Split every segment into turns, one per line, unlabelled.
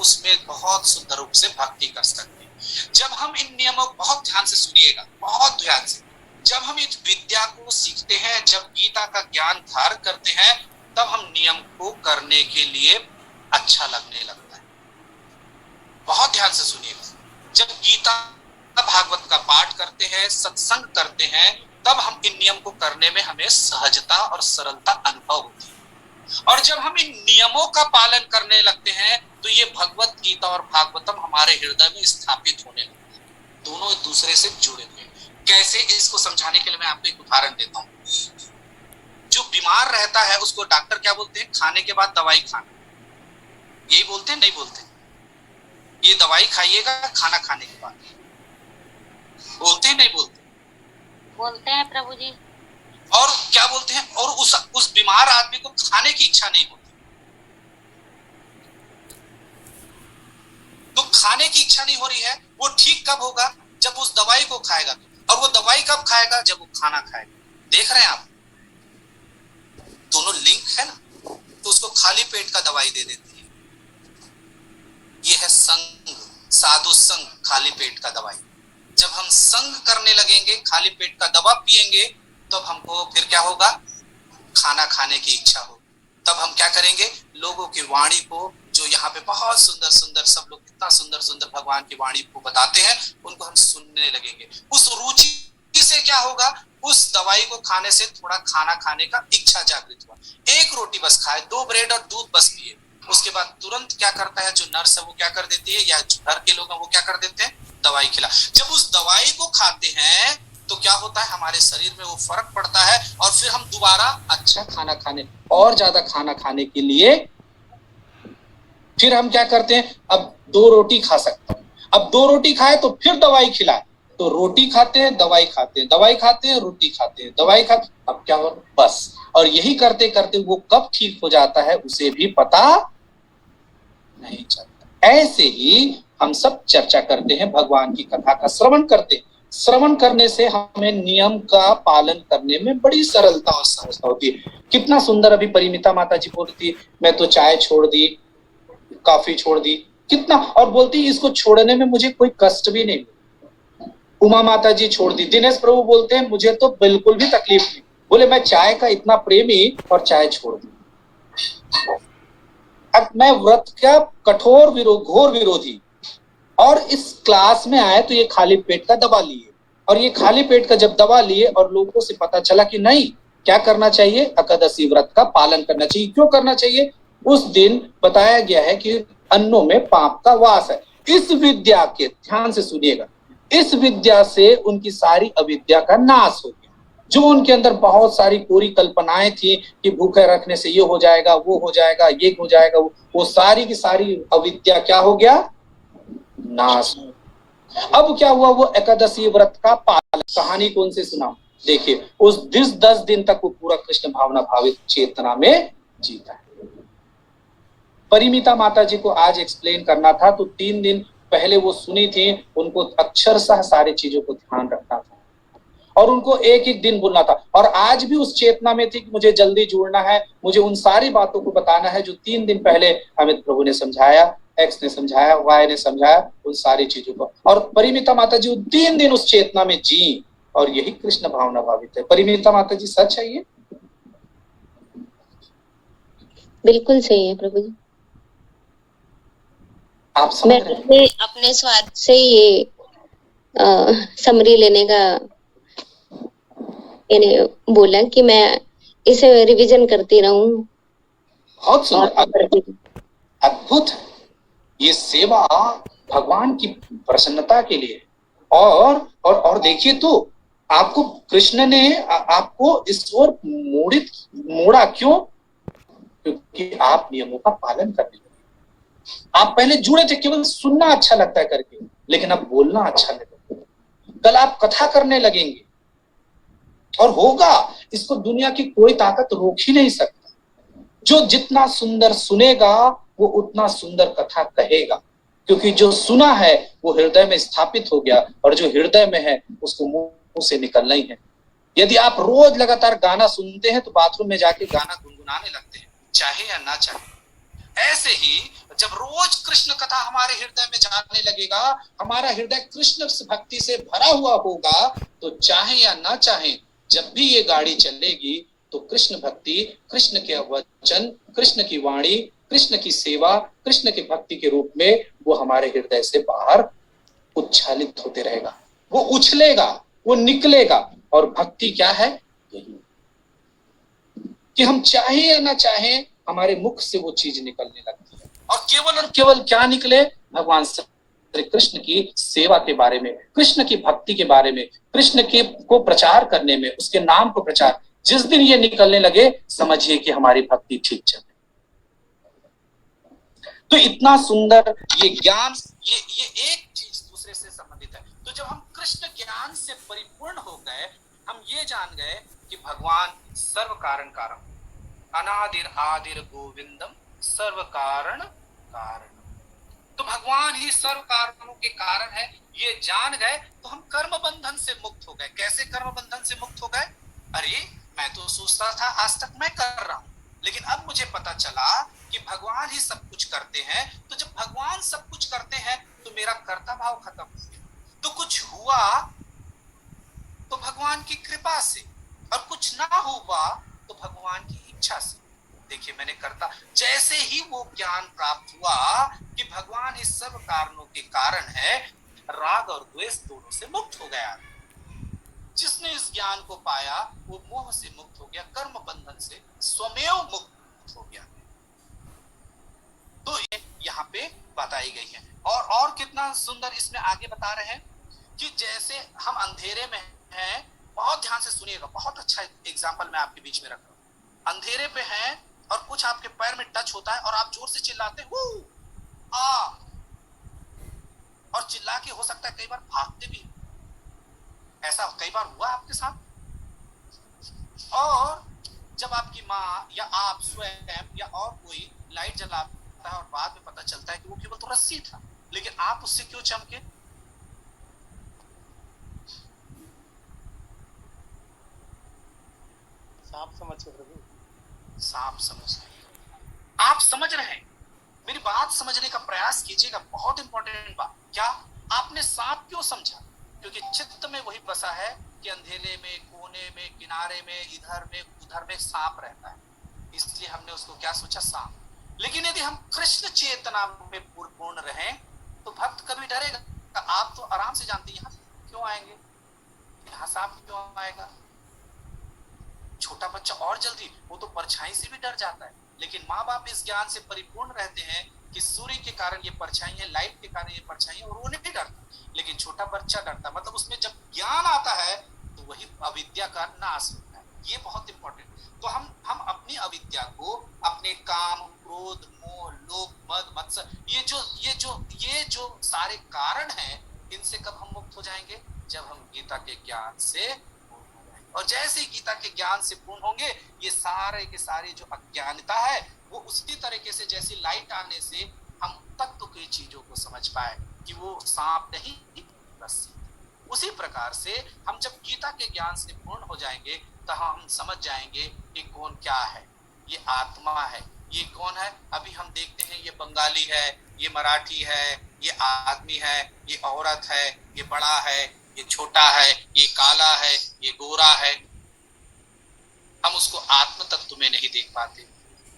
उसमें बहुत सुंदर रूप से भक्ति कर सकते हैं। जब हम इन नियमों को बहुत ध्यान से सुनिएगा, बहुत ध्यान से, जब हम इस विद्या को सीखते हैं, जब गीता का ज्ञान धारण करते हैं, तब हम नियम को करने के लिए अच्छा लगने लगता है। बहुत ध्यान से सुनिएगा, जब गीता भागवत का पाठ करते हैं, सत्संग करते हैं, तब हम इन नियम को करने में हमें सहजता और सरलता अनुभव होती है। और जब हम इन नियमों का पालन करने लगते हैं तो ये भगवत गीता और भागवतम हमारे हृदय में स्थापित होने लगते हैं, दोनों एक दूसरे से जुड़े हुए। कैसे, इसको समझाने के लिए मैं आपको एक उदाहरण देता हूँ। जो बीमार रहता है उसको डॉक्टर क्या बोलते हैं? खाने के बाद दवाई खाना, यही बोलते हैं? नहीं बोलते? ये दवाई खाइएगा खाना खाने के बाद, बोलते हैं नहीं बोलते?
बोलते हैं प्रभु जी।
और क्या बोलते हैं? और उस बीमार आदमी को खाने की इच्छा नहीं होती, तो खाने की इच्छा नहीं हो रही है, वो ठीक कब होगा? जब उस दवाई को खाएगा। और वो दवाई कब खाएगा? जब वो खाना खाएगा। देख रहे हैं आप, दोनों लिंक है ना। तो उसको खाली पेट का दवाई दे देती है। ये है संग, साधु संग, खाली पेट का दवाई। जब हम संग करने लगेंगे, खाली पेट का दवा पिएंगे, तब हमको फिर क्या होगा? खाना खाने की इच्छा होगी। तब हम क्या करेंगे? लोगों की वाणी को, जो यहाँ पे बहुत सुंदर सुंदर, सब लोग कितना सुंदर सुंदर भगवान की वाणी को बताते हैं, उनको हम सुनने लगेंगे। उस रुचि से क्या होगा? उस दवाई को खाने से थोड़ा खाना खाने का इच्छा जागृत हुआ। एक रोटी बस खाए, 2 ब्रेड और दूध बस पिए, उसके बाद तुरंत क्या करता है जो नर्स है वो क्या कर देती है, या घर के लोग हैं वो क्या कर देते हैं? दवाई खिला। जब उस दवाई को खाते हैं तो क्या होता है? हमारे शरीर में वो फर्क पड़ता है और फिर हम दोबारा अच्छा खाना खाने, और ज्यादा खाना खाने के लिए फिर हम क्या करते हैं? अब 2 रोटी खा सकता हूं, अब 2 रोटी खाए तो फिर दवाई खिलाए, तो रोटी खाते हैं, दवाई खाते हैं, दवाई खाते हैं, रोटी खाते हैं, दवाई खाते, अब क्या हो? बस। और यही करते करते वो कब ठीक हो जाता है उसे भी पता नहीं चलता। ऐसे ही हम सब चर्चा करते हैं, भगवान की कथा का श्रवण करते हैं। श्रवण करने से हमें नियम का पालन करने में बड़ी सरलता और सहजता होती है। कितना सुंदर अभी परिमिता माता जी बोलती है, मैं तो चाय छोड़ दी, कॉफी छोड़ दी, कितना, और बोलती इसको छोड़ने में मुझे कोई कष्ट भी नहीं। उमा माता जी छोड़ दी। दिनेश प्रभु बोलते हैं मुझे तो बिल्कुल भी तकलीफ नहीं, बोले मैं चाय का इतना प्रेमी और चाय छोड़ दी। अब मैं व्रत का कठोर घोर विरोधी, और इस क्लास में आए तो ये खाली पेट का दवा लिए, और ये खाली पेट का जब दवा लिए और लोगों से पता चला कि नहीं, क्या करना चाहिए? एकादशी व्रत का पालन करना चाहिए। क्यों करना चाहिए? उस दिन बताया गया है कि अन्नों में पाप का वास है। इस विद्या के, ध्यान से सुनिएगा, इस विद्या से उनकी सारी अविद्या का नाश हो गया। जो उनके अंदर बहुत सारी पूरी कल्पनाएं थी कि भूखे रखने से ये हो जाएगा, वो हो जाएगा, ये हो जाएगा, वो सारी की सारी अविद्या क्या हो गया? नाश। अब क्या हुआ? वो एकादशी व्रत का पालन, कहानी कौन से सुना? देखिए, उस 10 दिन तक वो पूरा कृष्ण भावना भावित चेतना में जीता है। परिमिता माता जी को आज एक्सप्लेन करना था तो 3 दिन पहले वो सुनी थी, उनको अक्षरशः सारी चीजों को ध्यान रखना था और उनको एक एक दिन बोलना था। और आज भी उस चेतना में थी कि मुझे जल्दी जुड़ना है, मुझे उन सारी बातों को बताना है जो 3 दिन पहले अमित प्रभु ने समझाया, एक्स ने समझाया, वाई ने समझाया, उन सारी चीजों को। और परिमिता माता जी 3 दिन उस चेतना में जी, और यही कृष्ण भावना भावित है। परिमिता माता जी सच है ये?
बिल्कुल सही है प्रभु जी।
आप समझ रहे हैं?
अपने स्वार्थ से ये समरी लेने का इन्हें बोला कि मैं इसे रिवीजन करती रहूं।
बहुत सुंदर, अद्भुत। ये सेवा भगवान की प्रसन्नता के लिए। और देखिए तो आपको कृष्ण ने आपको इस ओर मोड़ा क्यों? क्योंकि आप नियमों का पालन करने लगे। आप पहले जुड़े थे, केवल सुनना अच्छा लगता है करके, लेकिन अब बोलना अच्छा लगता है। कल आप कथा करने लगेंगे और होगा, इसको दुनिया की कोई ताकत रोक ही नहीं सकता। जो जितना सुंदर सुनेगा वो उतना सुंदर कथा कहेगा, क्योंकि जो सुना है वो हृदय में स्थापित हो गया, और जो हृदय में है उसको मुंह से निकलना ही है। यदि आप रोज लगातार गाना सुनते हैं तो बाथरूम में जाके गाना गुनगुनाने लगते हैं, चाहे या ना चाहे। ऐसे ही जब रोज कृष्ण कथा हमारे हृदय में जाने लगेगा, हमारा हृदय कृष्ण भक्ति से भरा हुआ होगा, तो चाहे या ना चाहे जब भी ये गाड़ी चलेगी तो कृष्ण भक्ति, कृष्ण के वचन, कृष्ण की वाणी, कृष्ण की सेवा, कृष्ण की भक्ति के रूप में वो हमारे हृदय से बाहर उच्छालित होते रहेगा, वो उछलेगा, वो निकलेगा। और भक्ति क्या है? यही कि हम चाहे या ना चाहे हमारे मुख से वो चीज निकलने लगती है, और केवल क्या निकले? भगवान श्री कृष्ण की सेवा के बारे में, कृष्ण की भक्ति के बारे में, कृष्ण के को प्रचार करने में, उसके नाम को प्रचार। जिस दिन ये निकलने लगे, समझिए कि हमारी भक्ति ठीक चल रही। तो इतना सुंदर ये ज्ञान, ये एक चीज दूसरे से संबंधित है। तो जब हम कृष्ण ज्ञान से परिपूर्ण हो गए, हम ये जान गए कि भगवान सर्व कारण कारण, अनादिर आदिर गोविंदम सर्व कारण कारण। तो भगवान ही सर्व कारणों के कारण है, ये जान गए तो हम कर्म बंधन से मुक्त हो गए। कैसे कर्म बंधन से मुक्त हो गए? अरे मैं तो सोचता था आज तक मैं कर रहा हूं, लेकिन अब मुझे पता चला कि भगवान ही सब कुछ करते हैं। तो जब भगवान सब कुछ करते हैं तो मेरा कर्ता भाव खत्म हो गया। तो कुछ हुआ तो भगवान की कृपा से, और कुछ ना हुआ तो भगवान की इच्छा से। देखिए मैंने करता, जैसे ही वो ज्ञान प्राप्त हुआ कि भगवान इस सब कारणों के कारण है, राग और द्वेष दोनों से मुक्त हो गया। जिसने इस ज्ञान को पाया वो मोह से मुक्त हो गया, कर्म बंधन से स्वमेव मुक्त हो गया। तो यहाँ पे बताई गई है। और कितना सुंदर इसमें आगे बता रहे हैं कि जैसे हम अंधेरे में हैं, बहुत ध्यान से सुनिएगा, बहुत अच्छा एग्जाम्पल मैं आपके बीच में रख रहा हूं। अंधेरे पे हैं और कुछ आपके पैर में टच होता है और आप जोर से चिल्लाते हैं और चिल्ला के हो सकता है कई बार भागते भी। ऐसा कई बार हुआ आपके साथ? और जब आपकी माँ या आप स्वयं या और कोई लाइट जलाता है और बाद में पता चलता है कि वो केवल तो रस्सी था, लेकिन आप उससे क्यों चमके?
सांप समझ के प्रभु,
सांप समझ रहे। आप समझ रहे हैं, मेरी बात समझने का प्रयास कीजिएगा। बहुत इंपॉर्टेंट बात। क्या आपने सांप क्यों समझा? क्योंकि चित्त में वही बसा है कि अंधेरे में, कोने में, किनारे में, इधर में, उधर में सांप रहता है, इसलिए हमने उसको क्या सोचा? सांप। लेकिन यदि हम कृष्ण चेतना में पूर्ण रहें तो भक्त कभी डरेगा? आप तो आराम से जानते हैं यहाँ क्यों आएंगे, यहाँ सांप क्यों आएगा। छोटा बच्चा और जल्दी, वो तो परछाई से भी डर जाता है, लेकिन माँ बाप इस ज्ञान से परिपूर्ण रहते हैं कि सूर्य के कारण ये परछाई है, लाइट के कारण ये परछाई है, और वो नहीं डरता। लेकिन छोटा बच्चा डरता, मतलब उसमें जब ज्ञान आता है तो वही अविद्या का नाश होता है। ये बहुत इंपॉर्टेंट। तो हम अपनी अविद्या को, अपने काम, क्रोध, मोह, लोभ, मद, मत्सर, ये जो सारे कारण हैं, इनसे कब हम मुक्त हो जाएंगे? जब हम गीता के ज्ञान से, और जैसे ही गीता के ज्ञान से पूर्ण होंगे, ये सारे के सारे जो अज्ञानता है वो उसी तरीके से, जैसी लाइट आने से हम तत्व की चीजों को समझ पाए कि वो सांप नहीं रस्सी। उसी प्रकार से हम जब गीता के ज्ञान से पूर्ण हो जाएंगे तो हम समझ जाएंगे कि कौन क्या है। ये आत्मा है, ये कौन है? अभी हम देखते हैं ये बंगाली है, ये मराठी है, ये आदमी है, ये औरत है, ये बड़ा है, ये छोटा है, ये काला है, ये गोरा है। हम उसको आत्म तत्व में नहीं देख पाते।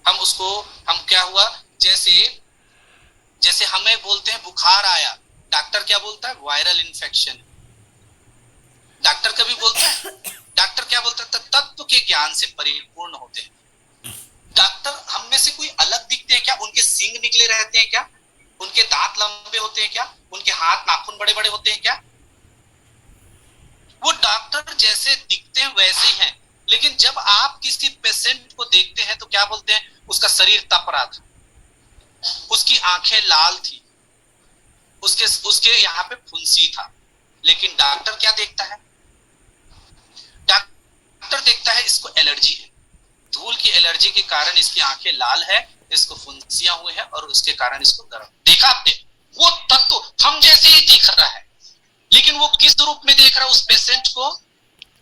हम क्या हुआ, जैसे हमें बोलते हैं बुखार आया, डॉक्टर क्या बोलता है? Viral infection. डॉक्टर कभी बोलता है? डॉक्टर क्या बोलता है? तत्व के ज्ञान से परिपूर्ण होते हैं। डॉक्टर हम में से कोई अलग दिखते हैं क्या? उनके सींग निकले रहते हैं क्या? उनके दांत लंबे होते हैं क्या? उनके हाथ नाखून बड़े बड़े होते हैं क्या? वो डॉक्टर जैसे दिखते हैं वैसे ही हैं। लेकिन जब आप किसी पेशेंट को देखते हैं तो क्या बोलते हैं? उसका शरीर तप रहा था, उसकी आंखें लाल थी, उसके यहाँ पे फुंसी था। लेकिन डॉक्टर क्या देखता है? डॉक्टर देखता है इसको एलर्जी है, धूल की एलर्जी के कारण इसकी आंखें लाल है, इसको फुंसियां हुए हैं और उसके कारण इसको दर्द। देखा आपने? वो तत्व हम जैसे ही दिख रहा है, लेकिन वो किस रूप में देख रहा है उस पेशेंट को?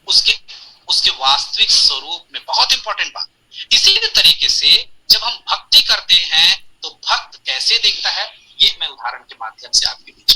उसके वास्तविक स्वरूप में। बहुत इंपॉर्टेंट बात। इसी तरीके से जब हम भक्ति करते हैं तो भक्त कैसे देखता है, ये मैं उदाहरण के माध्यम से आपके बीच